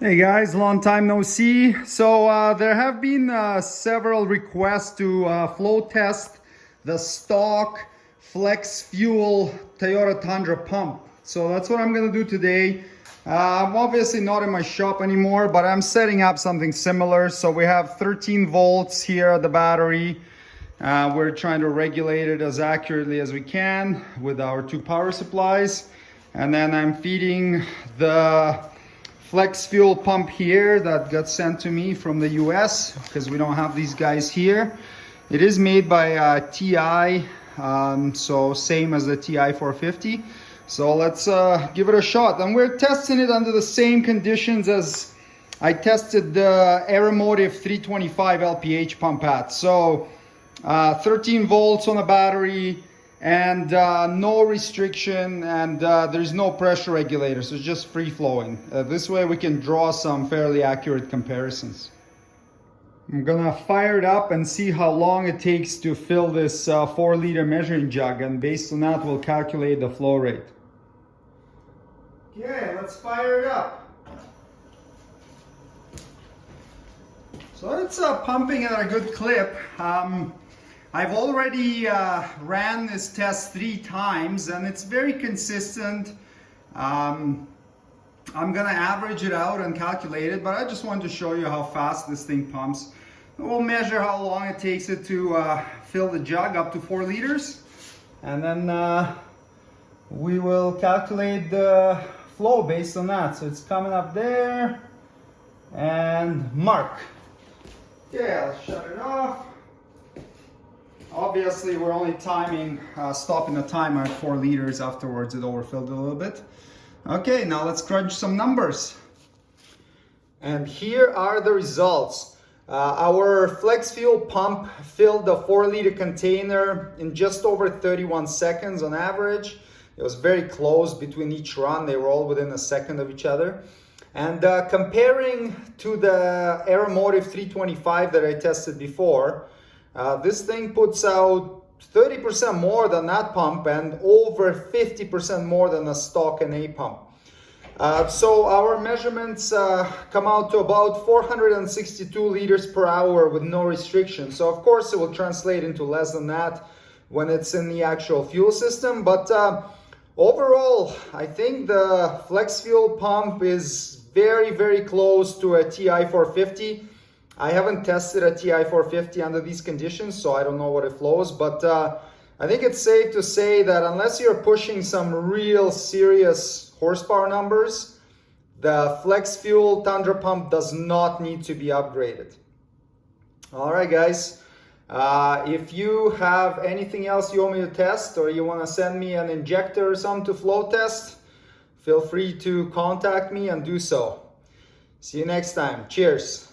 Hey guys, long time no see. So there have been several requests to flow test the stock flex fuel Toyota Tundra pump. So that's what I'm gonna do today. I'm obviously not in my shop anymore, but I'm setting up something similar. So we have 13 volts here at the battery. We're trying to regulate it as accurately as we can with our two power supplies. And then I'm feeding the flex fuel pump here that got sent to me from the US because we don't have these guys here. It is made by TI, so same as the TI 450. So let's give it a shot. And we're testing it under the same conditions as I tested the Aeromotive 325 LPH pump at. So 13 volts on the battery, and no restriction, and there's no pressure regulator, so it's just free flowing. This way we can draw some fairly accurate comparisons. I'm gonna fire it up and see how long it takes to fill this 4-liter measuring jug, and based on that we'll calculate the flow rate. Okay, let's fire it up. So it's pumping at a good clip. I've already ran this test 3 times and it's very consistent. I'm gonna average it out and calculate it, but I just wanted to show you how fast this thing pumps. We'll measure how long it takes it to fill the jug up to 4 liters, and then we will calculate the flow based on that. So it's coming up there and mark. Okay, I'll shut it off. Obviously, we're only timing, stopping the timer at 4 liters. Afterwards, it overfilled a little bit. Okay, now let's crunch some numbers. And here are the results. Our flex fuel pump filled the 4-liter container in just over 31 seconds on average. It was very close between each run. They were all within a second of each other. And comparing to the Aeromotive 325 that I tested before, this thing puts out 30% more than that pump and over 50% more than a stock NA pump. So our measurements come out to about 462 liters per hour with no restriction. So of course it will translate into less than that when it's in the actual fuel system. But overall, I think the flex fuel pump is very, very close to a TI 450. I haven't tested a TI 450 under these conditions, so I don't know what it flows, but I think it's safe to say that unless you're pushing some real serious horsepower numbers, the flex fuel Tundra pump does not need to be upgraded. All right, guys. If you have anything else you want me to test, or you want to send me an injector or something to flow test, feel free to contact me and do so. See you next time. Cheers.